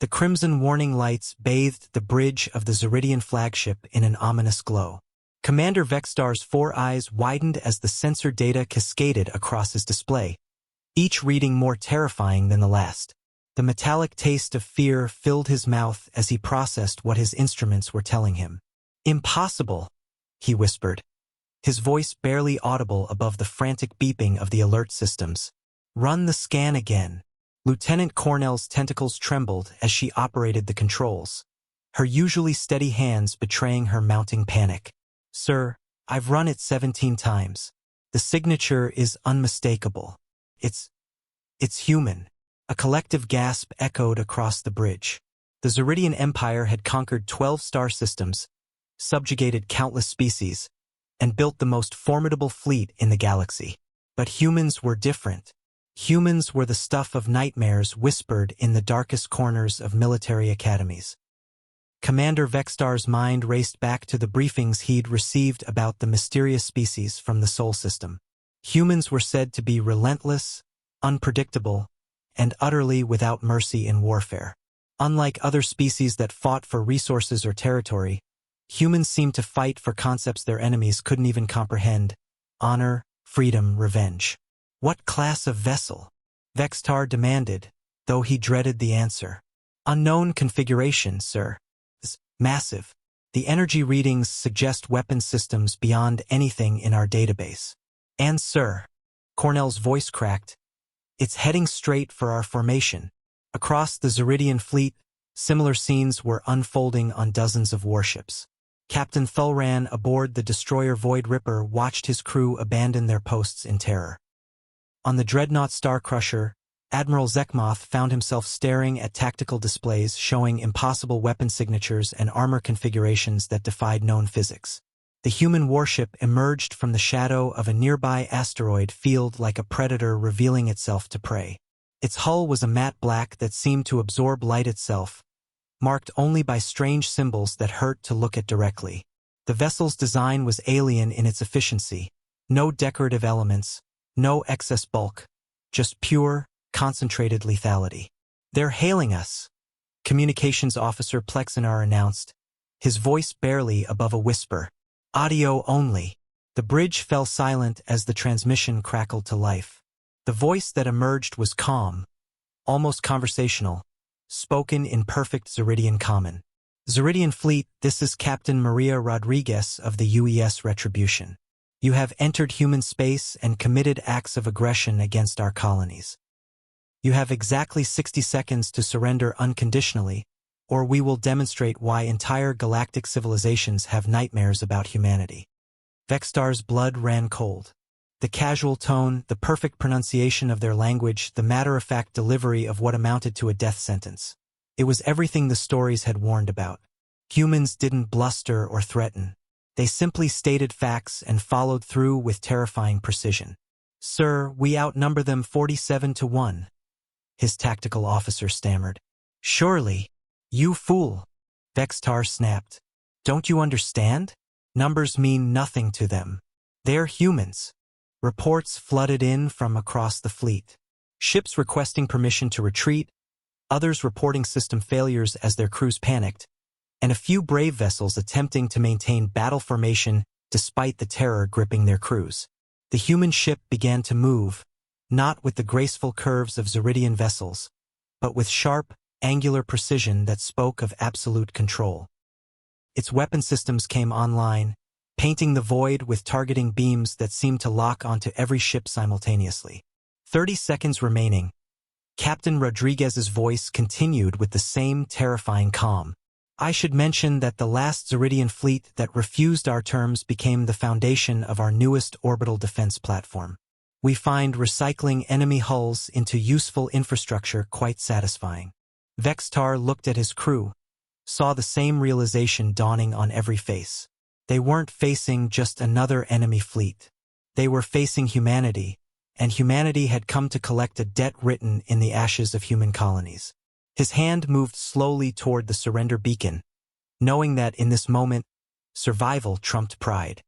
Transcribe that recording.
The crimson warning lights bathed the bridge of the Zeridian flagship in an ominous glow. Commander Vextar's 4 eyes widened as the sensor data cascaded across his display, each reading more terrifying than the last. The metallic taste of fear filled his mouth as he processed what his instruments were telling him. "Impossible," he whispered, his voice barely audible above the frantic beeping of the alert systems. "Run the scan again." Lieutenant Cornell's tentacles trembled as she operated the controls, her usually steady hands betraying her mounting panic. "Sir, I've run it 17 times. The signature is unmistakable. It's human." A collective gasp echoed across the bridge. The Zeridian Empire had conquered 12 star systems, subjugated countless species, and built the most formidable fleet in the galaxy. But humans were different. Humans were the stuff of nightmares whispered in the darkest corners of military academies. Commander Vextar's mind raced back to the briefings he'd received about the mysterious species from the Sol system. Humans were said to be relentless, unpredictable, and utterly without mercy in warfare. Unlike other species that fought for resources or territory, humans seemed to fight for concepts their enemies couldn't even comprehend: honor, freedom, revenge. "What class of vessel?" Vextar demanded, though he dreaded the answer. "Unknown configuration, sir. Massive. The energy readings suggest weapon systems beyond anything in our database. And sir," Cornell's voice cracked, "it's heading straight for our formation." Across the Zeridian fleet, similar scenes were unfolding on dozens of warships. Captain Thulran aboard the destroyer Void Ripper watched his crew abandon their posts in terror. On the dreadnought Starcrusher, Admiral Zekmoth found himself staring at tactical displays showing impossible weapon signatures and armor configurations that defied known physics. The human warship emerged from the shadow of a nearby asteroid field like a predator revealing itself to prey. Its hull was a matte black that seemed to absorb light itself, marked only by strange symbols that hurt to look at directly. The vessel's design was alien in its efficiency. No decorative elements, no excess bulk, just pure, concentrated lethality. "They're hailing us," Communications Officer Plexinar announced, his voice barely above a whisper. "Audio only." The bridge fell silent as the transmission crackled to life. The voice that emerged was calm, almost conversational, spoken in perfect Zeridian common. "Zeridian Fleet, this is Captain Maria Rodriguez of the UES Retribution. You have entered human space and committed acts of aggression against our colonies. You have exactly 60 seconds to surrender unconditionally, or we will demonstrate why entire galactic civilizations have nightmares about humanity." Vextar's blood ran cold. The casual tone, the perfect pronunciation of their language, the matter-of-fact delivery of what amounted to a death sentence. It was everything the stories had warned about. Humans didn't bluster or threaten. They simply stated facts and followed through with terrifying precision. "Sir, we outnumber them 47-1, his tactical officer stammered. "Surely, you fool," Vextar snapped. "Don't you understand? Numbers mean nothing to them. They're humans." Reports flooded in from across the fleet. Ships requesting permission to retreat, others reporting system failures as their crews panicked, and a few brave vessels attempting to maintain battle formation despite the terror gripping their crews. The human ship began to move, not with the graceful curves of Zeridian vessels, but with sharp, angular precision that spoke of absolute control. Its weapon systems came online, painting the void with targeting beams that seemed to lock onto every ship simultaneously. 30 seconds remaining. Captain Rodriguez's voice continued with the same terrifying calm. "I should mention that the last Zeridian fleet that refused our terms became the foundation of our newest orbital defense platform. We find recycling enemy hulls into useful infrastructure quite satisfying." Vextar looked at his crew, saw the same realization dawning on every face. They weren't facing just another enemy fleet. They were facing humanity, and humanity had come to collect a debt written in the ashes of human colonies. His hand moved slowly toward the surrender beacon, knowing that in this moment, survival trumped pride.